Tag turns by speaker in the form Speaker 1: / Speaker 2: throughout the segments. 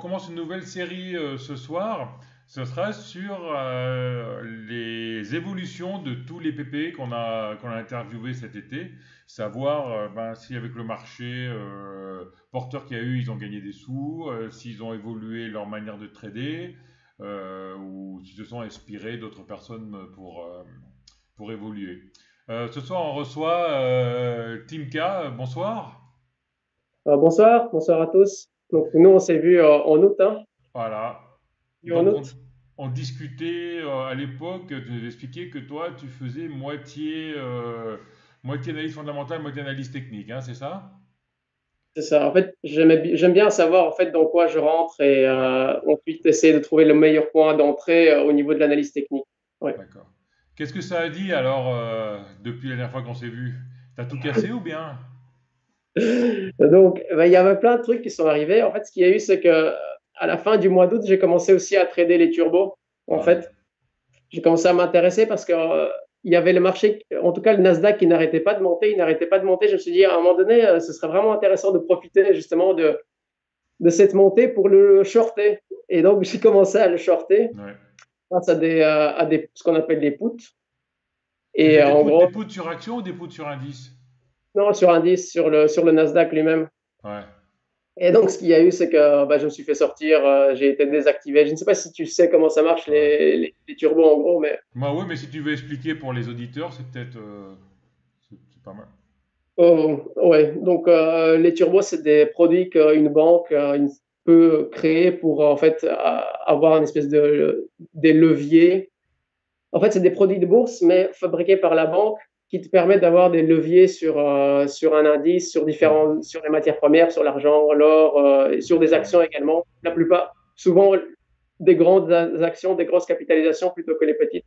Speaker 1: commence une nouvelle série ce soir. Ce sera sur les évolutions de tous les PP qu'on a interviewés cet été. Savoir ben, si avec le marché porteur qu'il y a eu, ils ont gagné des sous, s'ils ont évolué leur manière de trader, ou s'ils se sont inspirés d'autres personnes pour évoluer. Ce soir, on reçoit Timka. Bonsoir.
Speaker 2: Bonsoir, bonsoir à tous. Donc nous, on s'est vu en août, hein,
Speaker 1: Voilà.
Speaker 2: en
Speaker 1: Donc on,
Speaker 2: août.
Speaker 1: on discutait à l'époque, tu nous expliquais que toi tu faisais moitié analyse fondamentale, moitié analyse technique, hein, c'est ça?
Speaker 2: C'est ça. En fait, j'aime bien savoir en fait dans quoi je rentre et
Speaker 1: Ouais,
Speaker 2: ensuite essayer de trouver le meilleur point d'entrée au niveau de l'analyse technique. Ouais.
Speaker 1: d'accord. Qu'est-ce que ça a dit alors depuis la dernière fois qu'on s'est vu? T'as tout cassé ou bien?
Speaker 2: Donc, il y avait plein de trucs qui sont arrivés. En fait, ce qu'il y a eu, c'est que à la fin du mois d'août, j'ai commencé aussi à trader les turbos. En
Speaker 1: Ouais,
Speaker 2: fait, j'ai commencé à m'intéresser parce que il y avait le marché, en tout cas le Nasdaq, qui n'arrêtait pas de monter, il n'arrêtait pas de monter. Je me suis dit à un moment donné, ce serait vraiment intéressant de profiter justement de cette montée pour le shorter. Et donc, j'ai commencé à le shorter
Speaker 1: ouais.
Speaker 2: grâce à des, ce qu'on appelle des puts.
Speaker 1: Tu
Speaker 2: Et
Speaker 1: fais
Speaker 2: en
Speaker 1: des
Speaker 2: gros,
Speaker 1: puts sur action ou des puts sur indice?
Speaker 2: non, sur indice, sur le Nasdaq lui-même.
Speaker 1: Ouais.
Speaker 2: Et donc, ce qu'il y a eu, c'est que bah, je me suis fait sortir, j'ai été désactivé. Je ne sais pas si tu sais comment ça marche,
Speaker 1: Ouais.
Speaker 2: les turbos en gros, mais
Speaker 1: Bah ouais, mais si tu veux expliquer pour les auditeurs, c'est peut-être c'est pas mal.
Speaker 2: ouais. Donc, les turbos, c'est des produits qu'une banque peut créer pour en fait avoir une espèce de des leviers. En fait, c'est des produits de bourse, mais fabriqués par la banque qui te permettent d'avoir des leviers sur un indice,
Speaker 1: Hmm.
Speaker 2: sur les matières premières, sur l'argent, l'or, et sur des
Speaker 1: D'accord.
Speaker 2: actions également. La plupart, souvent, des grandes actions, des grosses capitalisations plutôt que les petites.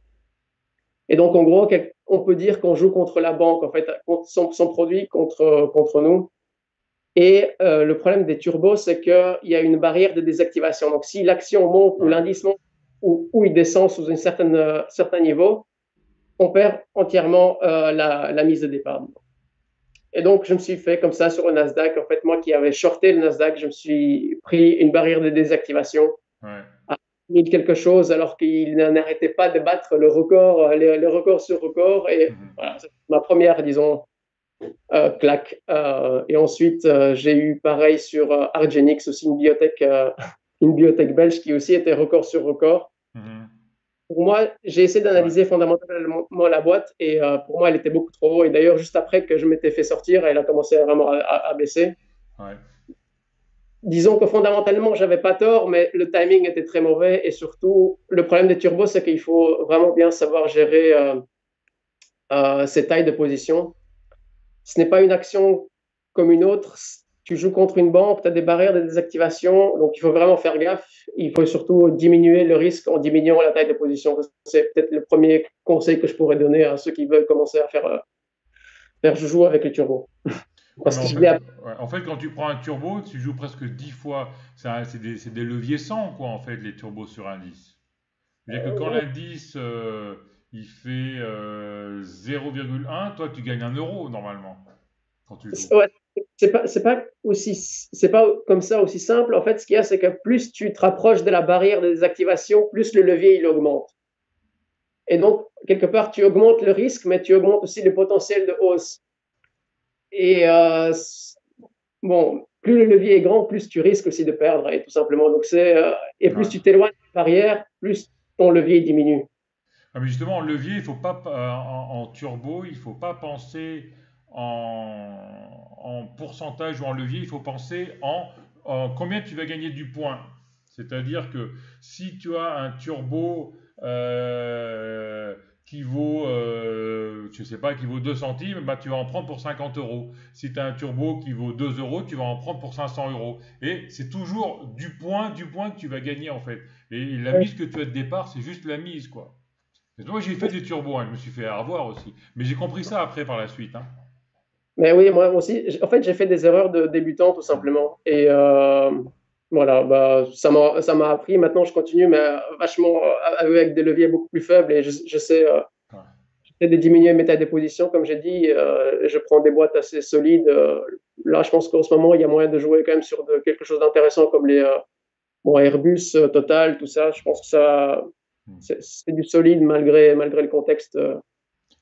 Speaker 2: Et donc, en gros, on peut dire qu'on joue contre la banque, en fait, contre son produit contre nous. Et le problème des turbos, c'est qu'il y a une barrière de désactivation. Donc, si l'action monte ou
Speaker 1: Ouais.
Speaker 2: l'indice monte ou il descend sous un certain niveau, on perd entièrement la mise de départ. Et donc, je me suis fait comme ça sur le Nasdaq. En fait, moi qui avais shorté le Nasdaq, je me suis pris une barrière de désactivation
Speaker 1: Ouais.
Speaker 2: à 1000 quelque chose, alors qu'il n'arrêtait pas de battre le record, le record sur record. Et
Speaker 1: Mhm.
Speaker 2: voilà, c'est ma première, disons, claque. Et ensuite, j'ai eu pareil sur Argenix, aussi une biotech belge qui aussi était record sur record.
Speaker 1: Mhm.
Speaker 2: Pour moi, j'ai essayé
Speaker 1: Ouais.
Speaker 2: d'analyser fondamentalement la boîte et pour moi, elle était beaucoup trop haut. Et d'ailleurs, juste après que je m'étais fait sortir, elle a commencé vraiment à baisser.
Speaker 1: Ouais.
Speaker 2: Disons que fondamentalement, j'avais pas tort, mais le timing était très mauvais. Et surtout, le problème des turbos, c'est qu'il faut vraiment bien savoir gérer ses tailles de position. Ce n'est pas une action comme une autre. Tu joues contre une banque, tu as des barrières de désactivation, donc il faut vraiment faire gaffe. Il faut surtout diminuer le risque en diminuant la taille de position. C'est peut-être le premier conseil que je pourrais donner à ceux qui veulent commencer à faire joujou avec les turbos.
Speaker 1: Ouais,
Speaker 2: Parce
Speaker 1: mais
Speaker 2: que je l'ai appris.
Speaker 1: ouais, en fait, quand tu prends un turbo, tu joues presque 10 fois. C'est des leviers 100, quoi, en fait, les turbos sur indice. C'est-à-dire que quand l'indice il fait 0,1, toi, tu gagnes 1 euro normalement quand tu joues.
Speaker 2: Ouais, c'est pas comme ça aussi simple. En fait, ce qu'il y a, c'est que plus tu te rapproches de la barrière de désactivation, plus le levier il augmente. Et donc, quelque part, tu augmentes le risque, mais tu augmentes aussi le potentiel de hausse. Et bon, plus le levier est grand, plus tu risques aussi de perdre, et tout simplement. Donc et plus
Speaker 1: Ouais.
Speaker 2: tu t'éloignes de la barrière, plus ton levier diminue.
Speaker 1: Ah, mais justement, en levier, il faut pas, en turbo, il faut pas penser en pourcentage ou en levier, il faut penser en combien tu vas gagner du point. C'est-à-dire que si tu as un turbo qui vaut, je sais pas, qui vaut 2 centimes, bah, tu vas en prendre pour 50 euros. Si tu as un turbo qui vaut 2 euros, tu vas en prendre pour 500 euros. Et c'est toujours du point que tu vas gagner en fait. Et la mise que tu as de départ, c'est juste la mise, quoi. Moi, j'ai fait des turbos, hein, je me suis fait avoir aussi. Mais j'ai compris ça après par la suite, hein.
Speaker 2: Mais oui, moi aussi, en fait, j'ai fait des erreurs de débutant, tout simplement. Et voilà, bah, ça m'a appris. Maintenant, je continue, mais vachement avec des leviers beaucoup plus faibles. Et
Speaker 1: Ouais.
Speaker 2: j'essaie de diminuer mes tailles de position, comme j'ai dit. Je prends des boîtes assez solides. Là, je pense qu'en ce moment, il y a moyen de jouer quand même sur quelque chose d'intéressant comme bon, Airbus, Total, tout ça, je pense que ça,
Speaker 1: Hmm.
Speaker 2: c'est du solide malgré le contexte.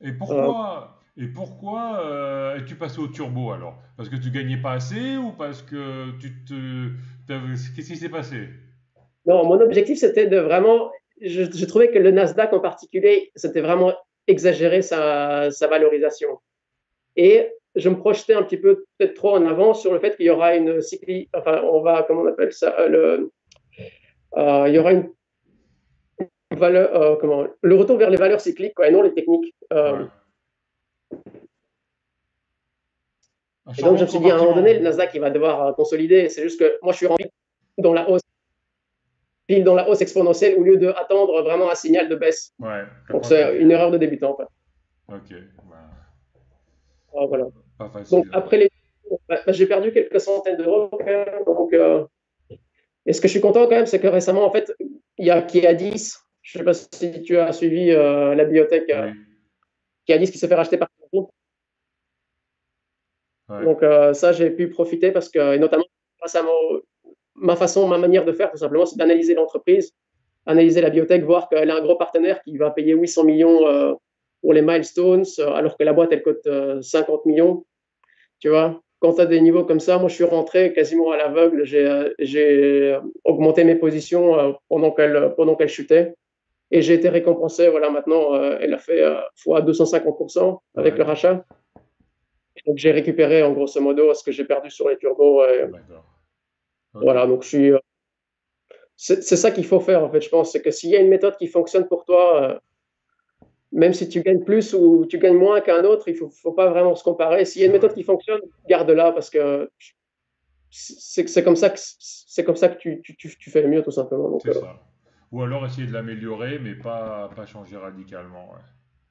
Speaker 1: Et
Speaker 2: Euh,
Speaker 1: pourquoi es-tu passé au turbo alors? Parce que tu gagnais pas assez ou parce que qu'est-ce qui s'est passé?
Speaker 2: non, mon objectif, c'était de vraiment. Je trouvais que le Nasdaq en particulier, c'était vraiment exagéré sa valorisation. Et je me projetais un petit peu, peut-être trop en avant, sur le fait qu'il y aura une cycli. Enfin, comment on appelle ça? Il y aura une valeur. Le retour vers les valeurs cycliques, quoi, et non les techniques.
Speaker 1: Ouais. Un
Speaker 2: Et donc,
Speaker 1: changement
Speaker 2: je
Speaker 1: de
Speaker 2: me suis dit, à un moment donné, le
Speaker 1: compartiment.
Speaker 2: Nasdaq, il va devoir consolider. C'est juste que moi, je suis rentré dans la hausse, pile dans la hausse exponentielle, au lieu d'attendre vraiment un signal de baisse.
Speaker 1: Ouais, t'as
Speaker 2: Donc, c'est
Speaker 1: préféré.
Speaker 2: une erreur de débutant, quoi.
Speaker 1: Ok, bah,
Speaker 2: Voilà.
Speaker 1: pas
Speaker 2: Donc,
Speaker 1: facile.
Speaker 2: après les. J'ai perdu quelques centaines d'euros, quand même. Donc, et ce que je suis content, quand même, c'est que récemment, en fait, il y a Kiadis. Je ne sais pas si tu as suivi la biotech
Speaker 1: Oui,
Speaker 2: Kiadis qui se fait racheter par Sanofi.
Speaker 1: ouais,
Speaker 2: Donc, ça, j'ai pu profiter parce que, et notamment, grâce à ma manière de faire, tout simplement, c'est d'analyser l'entreprise, analyser la biotech, voir qu'elle a un gros partenaire qui va payer 800 millions pour les milestones, alors que la boîte, elle cote 50 millions. Tu vois, quand tu as des niveaux comme ça, moi, je suis rentré quasiment à l'aveugle. J'ai augmenté mes positions pendant qu'elle chutait. Et j'ai été récompensé. Voilà, maintenant, elle a fait fois 250% avec
Speaker 1: ouais,
Speaker 2: le rachat. Donc, j'ai récupéré, en grosso modo, ce que j'ai perdu sur les turbos.
Speaker 1: d'accord. Ok,
Speaker 2: Voilà, donc c'est ça qu'il faut faire, en fait, je pense. C'est que s'il y a une méthode qui fonctionne pour toi, même si tu gagnes plus ou tu gagnes moins qu'un autre, il faut pas vraiment se comparer. S'il y a une
Speaker 1: ouais,
Speaker 2: méthode qui fonctionne, garde-la parce que c'est comme ça que tu fais le mieux, tout simplement. Donc,
Speaker 1: c'est ça. Ou alors essayer de l'améliorer, mais pas changer radicalement. Ouais.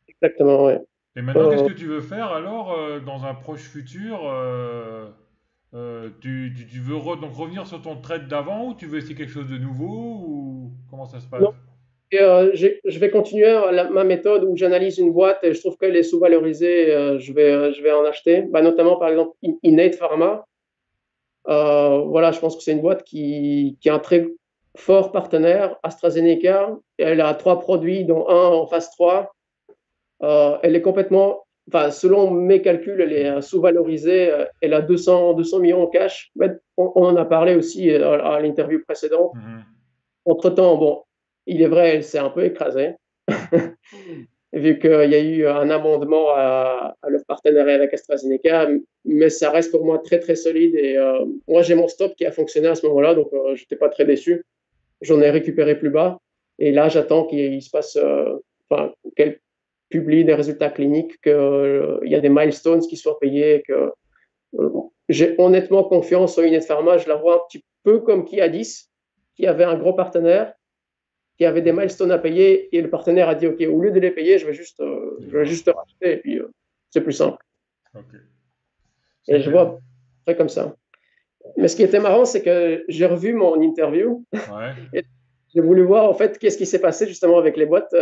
Speaker 2: exactement, ouais.
Speaker 1: Et maintenant, qu'est-ce
Speaker 2: Euh,
Speaker 1: que tu veux faire alors dans un proche futur tu veux donc revenir sur ton trade d'avant ou tu veux essayer quelque chose de nouveau ou comment ça se passe?
Speaker 2: non, et, je vais continuer ma méthode où j'analyse une boîte et je trouve qu'elle est sous-valorisée. Je vais en acheter. Bah, notamment, par exemple, Innate Pharma. Voilà, je pense que c'est une boîte qui a un très fort partenaire, AstraZeneca. Elle a 3 produits, dont un en phase 3. Elle est complètement, enfin, selon mes calculs, elle est sous-valorisée. Elle a 200 millions en cash. Mais on en a parlé aussi à l'interview précédente.
Speaker 1: Mhm.
Speaker 2: Entre-temps, bon, il est vrai, elle s'est un peu écrasée, vu qu'il y a eu un amendement à leur partenariat avec AstraZeneca, mais ça reste pour moi très très solide. Et moi, j'ai mon stop qui a fonctionné à ce moment-là, donc je n'étais pas très déçu. J'en ai récupéré plus bas. Et là, j'attends qu'il se passe, enfin, qu'elle publie des résultats cliniques, qu'il y a des milestones qui soient payés, que j'ai honnêtement confiance en Innate Pharma. Je la vois un petit peu comme Kiadis, qui avait un gros partenaire, qui avait des milestones à payer, et le partenaire a dit, OK, au lieu de les payer,
Speaker 1: Je
Speaker 2: je vais
Speaker 1: vois.
Speaker 2: juste racheter, et puis c'est plus simple.
Speaker 1: Ok,
Speaker 2: Et je
Speaker 1: super.
Speaker 2: vois très comme ça. Mais ce qui était marrant, c'est que j'ai revu mon interview,
Speaker 1: Ouais,
Speaker 2: et j'ai voulu voir en fait qu'est-ce qui s'est passé justement avec les boîtes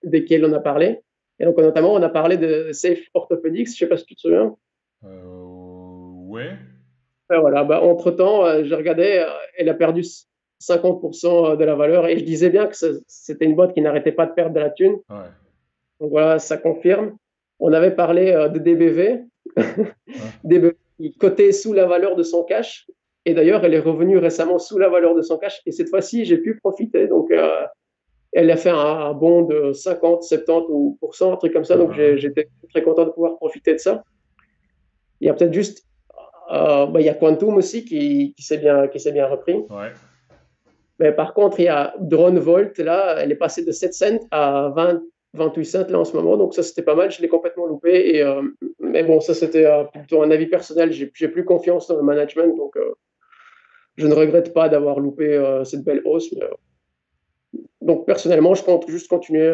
Speaker 2: desquelles on a parlé. Et donc notamment, on a parlé de Safe Orthopedics, je ne sais pas si tu te souviens.
Speaker 1: ouais,
Speaker 2: Voilà, bah, entre-temps, je regardais, elle a perdu 50% de la valeur, et je disais bien que c'était une boîte qui n'arrêtait pas de perdre de la thune.
Speaker 1: ouais,
Speaker 2: Donc voilà, ça confirme. On avait parlé de DBV,
Speaker 1: ouais,
Speaker 2: DBV qui cotait sous la valeur de son cash. Et d'ailleurs, elle est revenue récemment sous la valeur de son cash. Et cette fois-ci, j'ai pu profiter. Donc, elle a fait un bond de 50, 70 ou un truc comme ça. Donc,
Speaker 1: uhum,
Speaker 2: j'étais très content de pouvoir profiter de ça. Il y a peut-être juste, il y a Quantum aussi qui s'est bien repris.
Speaker 1: ouais,
Speaker 2: Mais par contre, il y a DroneVolt, là, elle est passée de 7 cents à 28 cents là en ce moment. Donc ça, c'était pas mal. Je l'ai complètement loupé. Mais bon, ça, c'était plutôt un avis personnel. J'ai plus confiance dans le management. Donc je ne regrette pas d'avoir loupé cette belle hausse. Donc personnellement, je compte juste continuer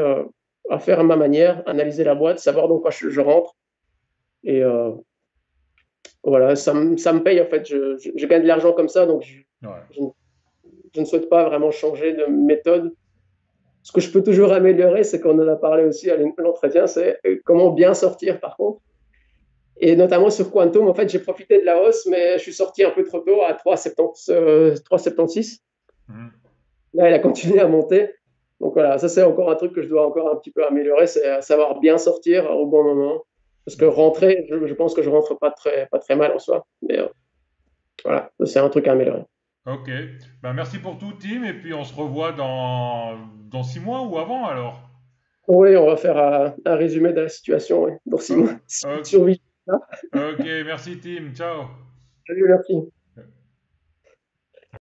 Speaker 2: à faire à ma manière, analyser la boîte, savoir dans quoi je rentre. Et voilà, ça me paye en fait. Je gagne de l'argent comme ça. Donc
Speaker 1: ouais.
Speaker 2: je, je ne souhaite pas vraiment changer de méthode. Ce que je peux toujours améliorer, c'est qu'on en a parlé aussi à l'entretien, c'est comment bien sortir par contre. Et notamment sur Quantum, en fait, j'ai profité de la hausse, mais je suis sorti un peu trop tôt à 3,76.
Speaker 1: Mhm.
Speaker 2: Là, elle a continué à monter. Donc voilà, ça c'est encore un truc que je dois encore un petit peu améliorer, c'est savoir bien sortir au bon moment. Parce que rentrer, je pense que je rentre pas très mal en soi. Mais voilà, ça, c'est un truc à améliorer.
Speaker 1: Ok. Ben, merci pour tout, Tim. Et puis on se revoit dans 6 mois ou avant alors.
Speaker 2: Oui, on va faire un résumé de la situation ouais, dans 6 mois.
Speaker 1: O-
Speaker 2: Si on
Speaker 1: o-
Speaker 2: survit.
Speaker 1: ok, merci, Tim. Ciao.
Speaker 2: Salut, merci.